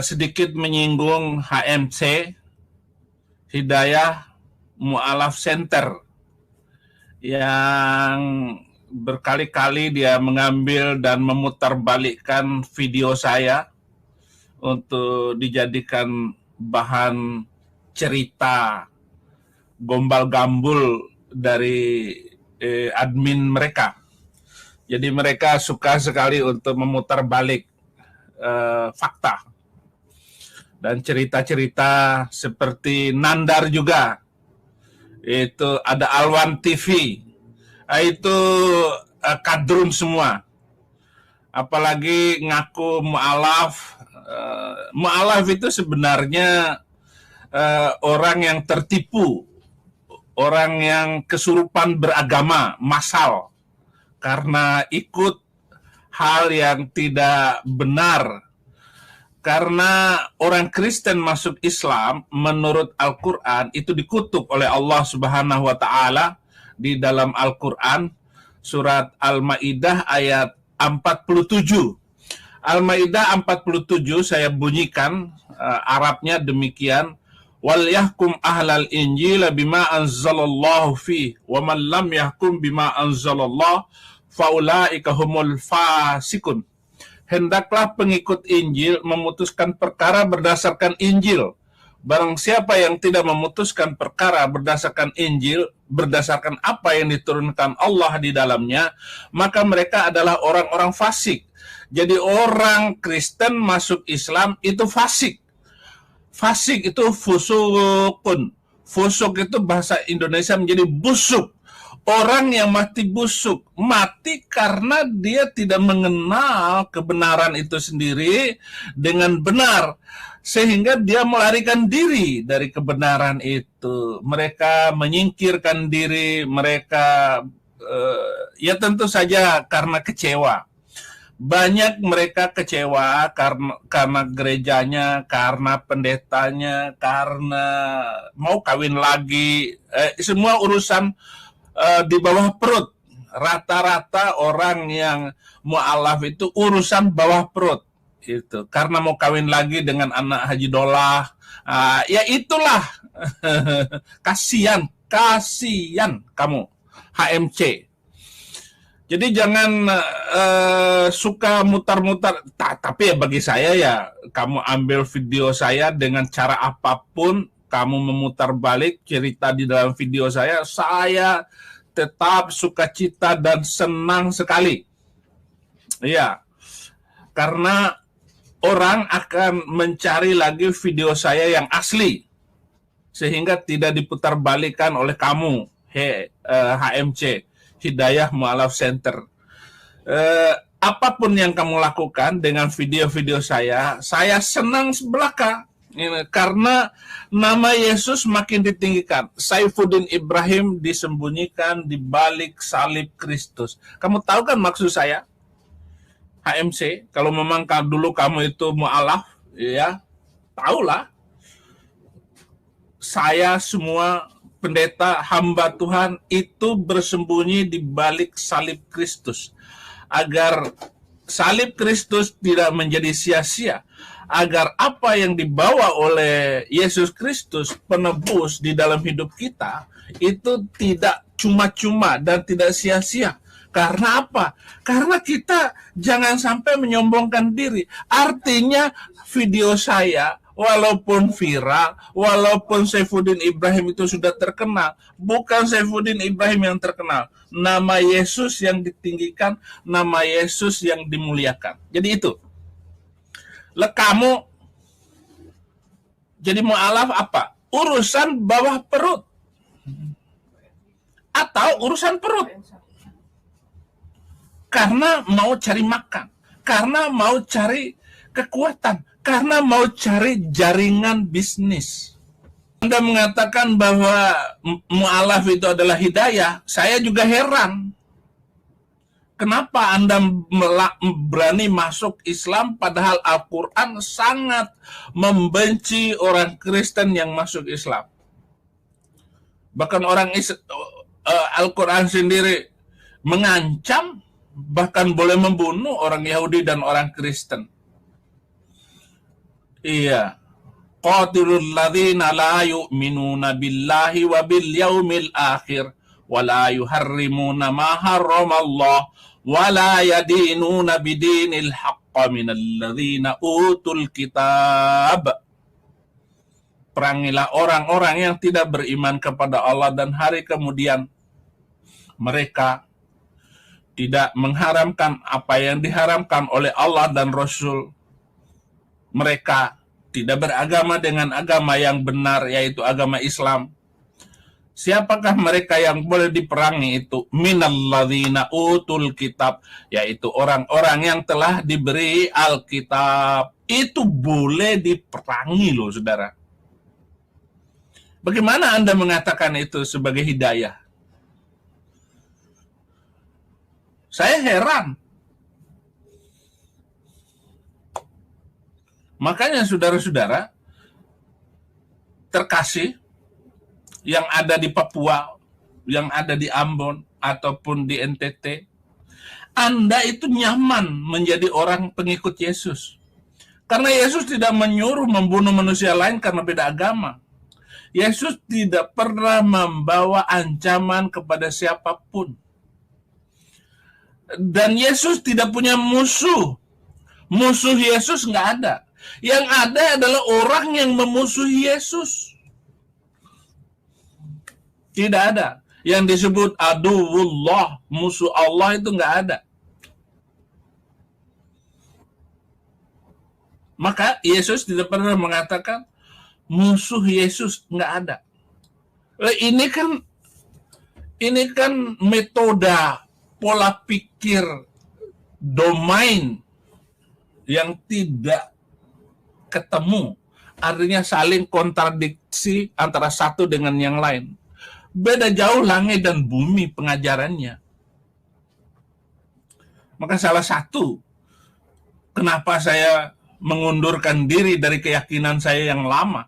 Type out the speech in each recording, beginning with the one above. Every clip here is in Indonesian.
sedikit menyinggung HMC, Hidayah Mu'alaf Center, yang berkali-kali dia mengambil dan memutarbalikkan video saya untuk dijadikan bahan cerita gombal-gambul dari admin mereka. Jadi mereka suka sekali untuk memutarbalik fakta dan cerita-cerita seperti Nandar juga. Itu ada Alwan TV, itu kadrun semua. Apalagi ngaku mu'alaf. Mu'alaf itu sebenarnya orang yang tertipu, orang yang kesurupan beragama, massal, karena ikut hal yang tidak benar. Karena orang Kristen masuk Islam menurut Al-Quran itu dikutuk oleh Allah Subhanahu wa Ta'ala di dalam Al-Quran, surat Al-Maidah ayat 47. Al-Maidah 47 saya bunyikan, Arabnya demikian: wal yahkum ahlal injil bima anzalallahu fi wa man lam yahkum bima anzalallah faulaika humul fasikun. Hendaklah pengikut Injil memutuskan perkara berdasarkan Injil. Barang siapa yang tidak memutuskan perkara berdasarkan Injil, berdasarkan apa yang diturunkan Allah di dalamnya, maka mereka adalah orang-orang fasik. Jadi orang Kristen masuk Islam itu fasik. Fasik itu fusukun. Fusuk itu bahasa Indonesia menjadi busuk. Orang yang mati busuk, mati karena dia tidak mengenal kebenaran itu sendiri dengan benar, sehingga dia melarikan diri dari kebenaran itu. Mereka menyingkirkan diri, mereka ya tentu saja karena kecewa. Banyak mereka kecewa karena gerejanya, karena pendetanya, karena mau kawin lagi, semua urusan di bawah perut. Rata-rata orang yang mu'alaf itu urusan bawah perut itu, karena mau kawin lagi dengan anak Haji Dolah. Ya itulah. kasihan kamu HMC. Jadi jangan suka mutar-mutar. Tapi ya bagi saya ya, kamu ambil video saya dengan cara apapun, kamu memutar balik cerita di dalam video saya tetap sukacita dan senang sekali. Iya, karena orang akan mencari lagi video saya yang asli, sehingga tidak diputar balikan oleh kamu, HMC, Hidayah Mu'alaf Center. Apapun yang kamu lakukan dengan video-video saya senang sebelaka. Karena nama Yesus makin ditinggikan. Saifuddin Ibrahim disembunyikan di balik salib Kristus. Kamu tahu kan maksud saya? HMC, kalau memang dulu kamu itu mu'alaf, ya, tahulah. Saya semua pendeta hamba Tuhan itu bersembunyi di balik salib Kristus, agar salib Kristus tidak menjadi sia-sia, agar apa yang dibawa oleh Yesus Kristus penebus di dalam hidup kita itu tidak cuma-cuma dan tidak sia-sia. Karena apa? Karena kita jangan sampai menyombongkan diri. Artinya video saya walaupun viral, walaupun Saifuddin Ibrahim itu sudah terkenal, bukan Saifuddin Ibrahim yang terkenal. Nama Yesus yang ditinggikan, nama Yesus yang dimuliakan. Jadi itu. Kamu jadi mu'alaf apa? Urusan bawah perut. Atau urusan perut. Karena mau cari makan. Karena mau cari kekuatan. Karena mau cari jaringan bisnis. Anda mengatakan bahwa mu'alaf itu adalah hidayah. Saya juga heran. Kenapa Anda berani masuk Islam padahal Al-Quran sangat membenci orang Kristen yang masuk Islam? Bahkan Al-Quran sendiri mengancam, bahkan boleh membunuh orang Yahudi dan orang Kristen. Iya. Qatilul ladzina la yu'minuna billahi wa bil yaumil akhir wa la yuharrimuna ma harramallah wa la yadinuna bidinil haqqa minal ladzina utul kitab. Perangilah orang-orang yang tidak beriman kepada Allah dan hari kemudian. Mereka tidak mengharamkan apa yang diharamkan oleh Allah dan Rasul. Mereka tidak beragama dengan agama yang benar, yaitu agama Islam. Siapakah mereka yang boleh diperangi itu? Minalladzina utul kitab, yaitu orang-orang yang telah diberi Alkitab. Itu boleh diperangi loh, saudara. Bagaimana Anda mengatakan itu sebagai hidayah? Saya heran. Makanya saudara-saudara terkasih yang ada di Papua, yang ada di Ambon, ataupun di NTT, Anda itu nyaman menjadi orang pengikut Yesus. Karena Yesus tidak menyuruh membunuh manusia lain karena beda agama. Yesus tidak pernah membawa ancaman kepada siapapun. Dan Yesus tidak punya musuh. Musuh Yesus nggak ada. Yang ada adalah orang yang memusuhi Yesus. Tidak ada. Yang disebut aduwullah, musuh Allah itu nggak ada. Maka Yesus tidak pernah mengatakan musuh Yesus nggak ada. Ini kan metode pola pikir domain yang tidak ketemu, artinya saling kontradiksi antara satu dengan yang lain. Beda jauh langit dan bumi pengajarannya. Maka salah satu kenapa saya mengundurkan diri dari keyakinan saya yang lama,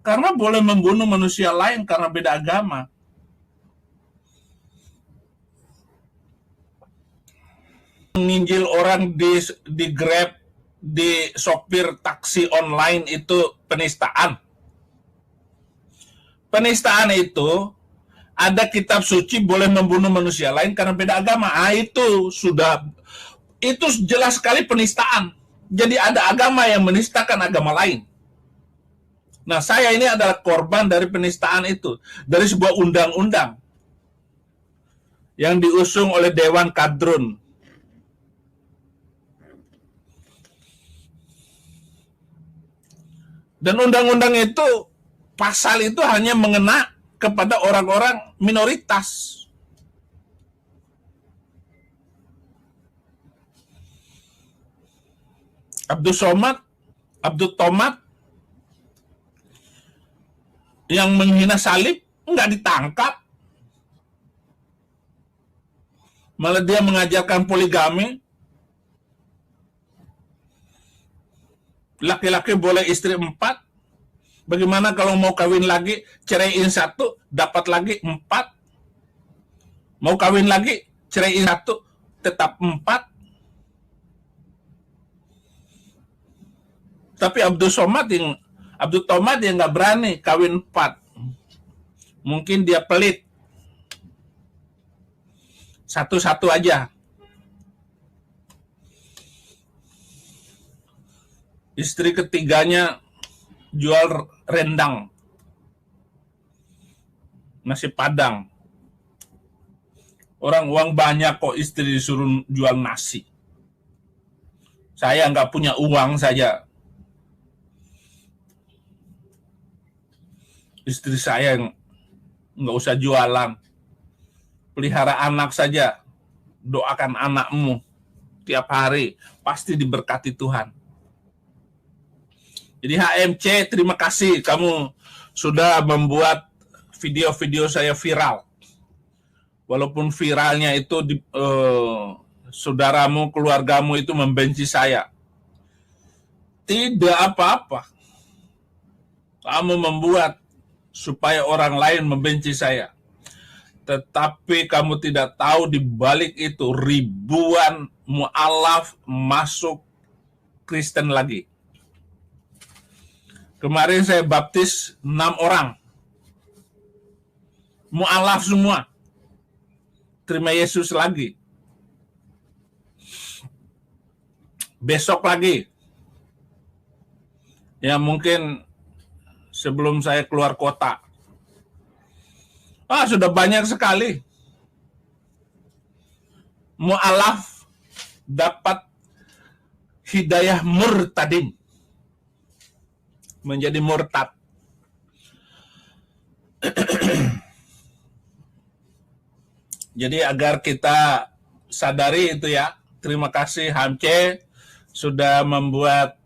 karena boleh membunuh manusia lain karena beda agama. Menginjil orang di Grab, di sopir taksi online itu penistaan. Penistaan itu ada kitab suci boleh membunuh manusia lain karena beda agama. Itu jelas sekali penistaan. Jadi ada agama yang menistakan agama lain. Nah, saya ini adalah korban dari penistaan itu, dari sebuah undang-undang yang diusung oleh Dewan Kadrun. Dan undang-undang itu, pasal itu hanya mengena kepada orang-orang minoritas. Abdul Tomat yang menghina salib nggak ditangkap. Malah dia mengajarkan poligami. Laki-laki boleh istri 4. Bagaimana kalau mau kawin lagi, ceraiin 1, dapat lagi 4. Mau kawin lagi, ceraiin 1, tetap 4. Tapi Abdul Tomat yang nggak berani kawin 4. Mungkin dia pelit. Satu-satu aja. Istri ketiganya jual rendang, nasi padang. Orang uang banyak kok istri disuruh jual nasi. Saya nggak punya uang saja. Istri saya nggak usah jualan. Pelihara anak saja. Doakan anakmu tiap hari. Pasti diberkati Tuhan. Jadi HMC, terima kasih kamu sudah membuat video-video saya viral. Walaupun viralnya itu saudaramu, keluargamu itu membenci saya. Tidak apa-apa. Kamu membuat supaya orang lain membenci saya. Tetapi kamu tidak tahu di balik itu ribuan mu'alaf masuk Kristen lagi. Kemarin saya baptis 6 orang. Mu'alaf semua. Terima Yesus lagi. Besok lagi. Ya mungkin sebelum saya keluar kota. Sudah banyak sekali. Mu'alaf dapat hidayah murtadin. Menjadi murtad. Jadi agar kita sadari itu ya. Terima kasih Hamce sudah membuat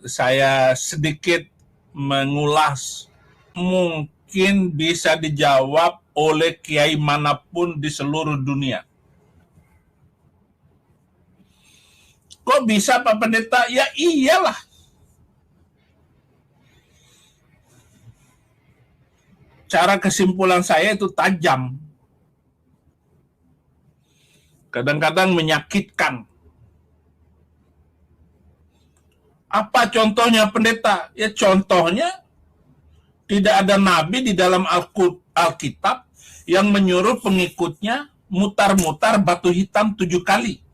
saya sedikit mengulas. Mungkin bisa dijawab oleh kiai manapun di seluruh dunia. Kok bisa Pak Pendeta? Ya iyalah. Cara kesimpulan saya itu tajam. Kadang-kadang menyakitkan. Apa contohnya Pendeta? Ya contohnya tidak ada nabi di dalam Alkitab yang menyuruh pengikutnya mutar-mutar batu hitam 7 kali.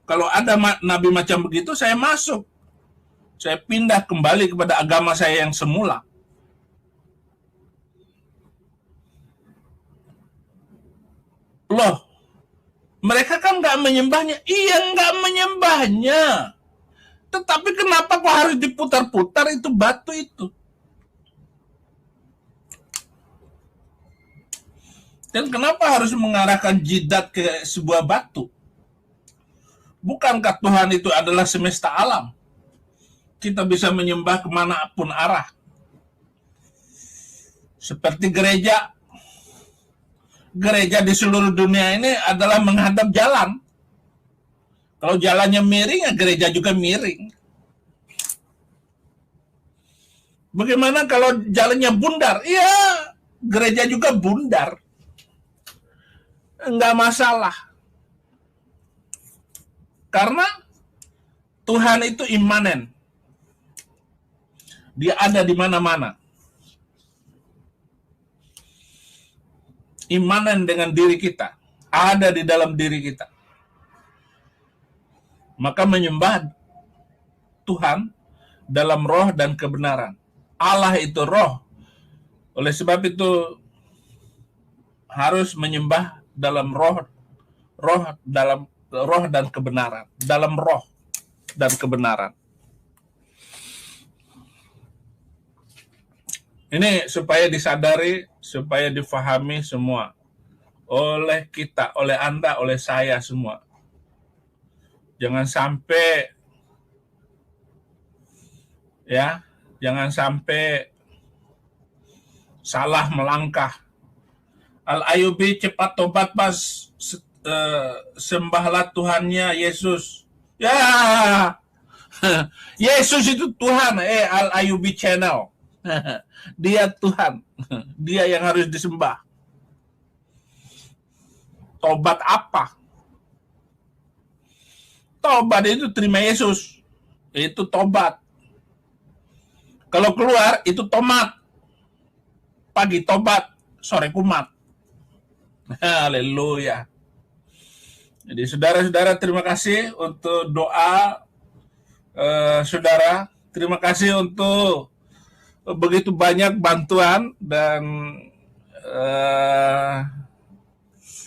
Kalau ada nabi macam begitu, saya masuk. Saya pindah kembali kepada agama saya yang semula. Loh, mereka kan nggak menyembahnya. Iya, nggak menyembahnya. Tetapi kenapa kok harus diputar-putar itu batu itu? Dan kenapa harus mengarahkan jidat ke sebuah batu? Bukankah Tuhan itu adalah semesta alam? Kita bisa menyembah kemanapun arah. Seperti gereja. Gereja di seluruh dunia ini adalah menghadap jalan. Kalau jalannya miring, ya gereja juga miring. Bagaimana kalau jalannya bundar? Iya, gereja juga bundar. Enggak masalah. Karena Tuhan itu imanen. Dia ada di mana-mana. Imanen dengan diri kita. Ada di dalam diri kita. Maka menyembah Tuhan dalam roh dan kebenaran. Allah itu roh. Oleh sebab itu harus menyembah dalam roh dan kebenaran, dalam roh dan kebenaran. Ini supaya disadari, supaya difahami semua oleh kita, oleh Anda, oleh saya semua. Jangan sampai salah melangkah. Al-Ayubi cepat tobat pas sembahlah Tuhannya Yesus. Ya, Yesus itu Tuhan. Al-Ayubi channel. Dia Tuhan. Dia yang harus disembah. Tobat apa? Tobat itu terima Yesus. Itu tobat. Kalau keluar itu tomat. Pagi tobat, sore kumat. Haleluya. Jadi saudara-saudara, terima kasih untuk doa saudara. Terima kasih untuk begitu banyak bantuan dan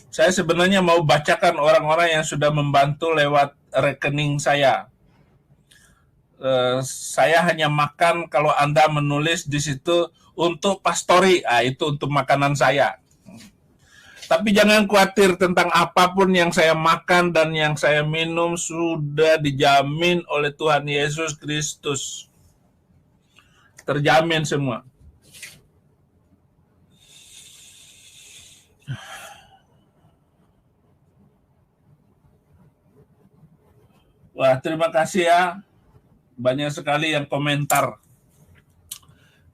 saya sebenarnya mau bacakan orang-orang yang sudah membantu lewat rekening saya. Saya hanya makan kalau Anda menulis di situ untuk pastori, itu untuk makanan saya. Tapi jangan khawatir tentang apapun yang saya makan dan yang saya minum sudah dijamin oleh Tuhan Yesus Kristus. Terjamin semua. Wah, terima kasih ya. Banyak sekali yang komentar.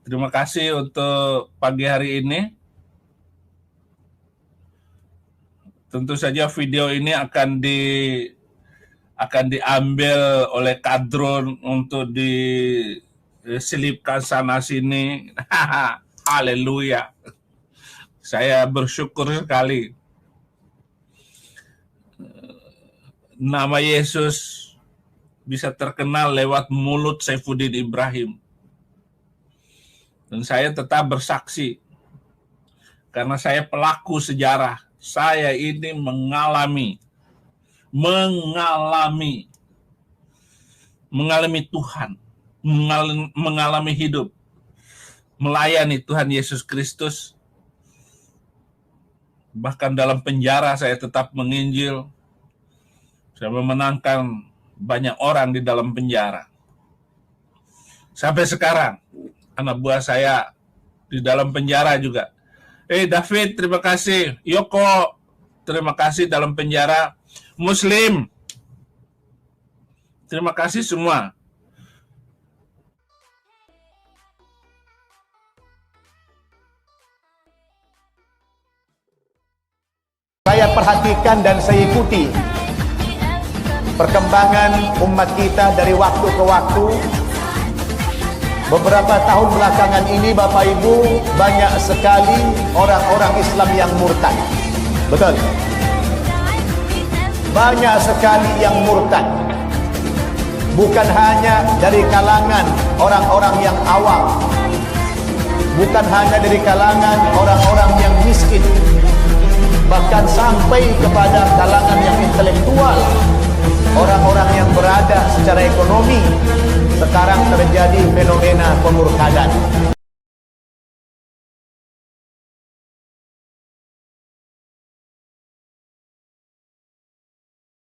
Terima kasih untuk pagi hari ini. Tentu saja video ini akan akan diambil oleh kadrun untuk diselipkan sana sini. Haleluya. Saya bersyukur sekali. Nama Yesus bisa terkenal lewat mulut Saifuddin Ibrahim. Dan saya tetap bersaksi, karena saya pelaku sejarah. Saya ini mengalami Tuhan, mengalami hidup, melayani Tuhan Yesus Kristus. Bahkan dalam penjara saya tetap menginjil. Saya memenangkan banyak orang di dalam penjara. Sampai sekarang, anak buah saya di dalam penjara juga. David, terima kasih. Yoko, terima kasih dalam penjara. Muslim, terima kasih semua. Saya perhatikan dan saya ikuti perkembangan umat kita dari waktu ke waktu. Beberapa tahun belakangan ini, Bapak Ibu, banyak sekali orang-orang Islam yang murtad. Betul. Banyak sekali yang murtad. Bukan hanya dari kalangan orang-orang yang awam, bukan hanya dari kalangan orang-orang yang miskin, bahkan sampai kepada kalangan yang intelektual. Orang-orang yang berada secara ekonomi, sekarang terjadi fenomena pemurtadan.